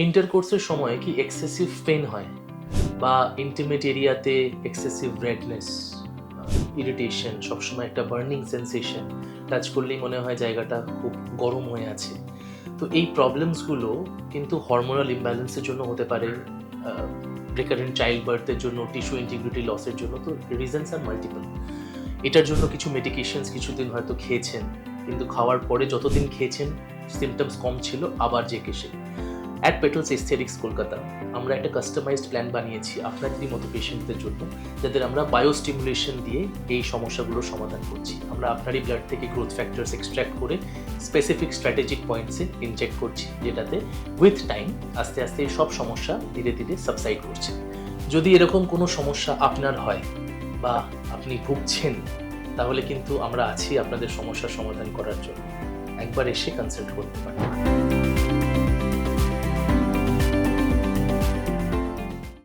ইন্টারকোর্সের সময় কি excessive pen হয় বা ইন্টিমেট এরিয়াতে এক্সেসিভ রেডনেস, ইরিটেশন, সবসময় একটা বার্নিং সেন্সেশন, টাচ করলেই মনে হয় জায়গাটা খুব গরম হয়ে আছে। তো এই প্রবলেমসগুলো কিন্তু হরমোনাল ইমব্যালেন্সের জন্য হতে পারে, রিকারেন্ট চাইল্ড বার্থের জন্য, টিস্যু ইন্টিগ্রিটি লসের জন্য। তো রিজনস আর মাল্টিপল। এটার জন্য কিছু মেডিকেশনস কিছুদিন হয়তো খেয়েছেন, কিন্তু খাওয়ার পরে যতদিন খেয়েছেন সিমটমস কম ছিল, আবার যে কেসে অ্যাট পেটলস এস্থেটিক্স কলকাতা আমরা একটা কাস্টমাইজড প্ল্যান বানিয়েছি আপনাদেরই মতো পেশেন্টদের জন্য, যাদের আমরা বায়োস্টিমুলেশন দিয়ে এই সমস্যাগুলোর সমাধান করছি। আমরা আপনারই ব্লাড থেকে গ্রোথ ফ্যাক্টরস এক্সট্র্যাক্ট করে স্পেসিফিক স্ট্র্যাটেজিক পয়েন্টসে ইনজেক্ট করছি, যেটাতে উইথ টাইম আস্তে আস্তে এই সব সমস্যা ধীরে ধীরে সাবসাইড করছে। যদি এরকম কোনো সমস্যা আপনার হয় বা আপনি ভুগছেন, তাহলে কিন্তু আমরা আছি আপনাদের সমস্যার সমাধান করার জন্য। একবার এসে কনসাল্ট করতে পারেন।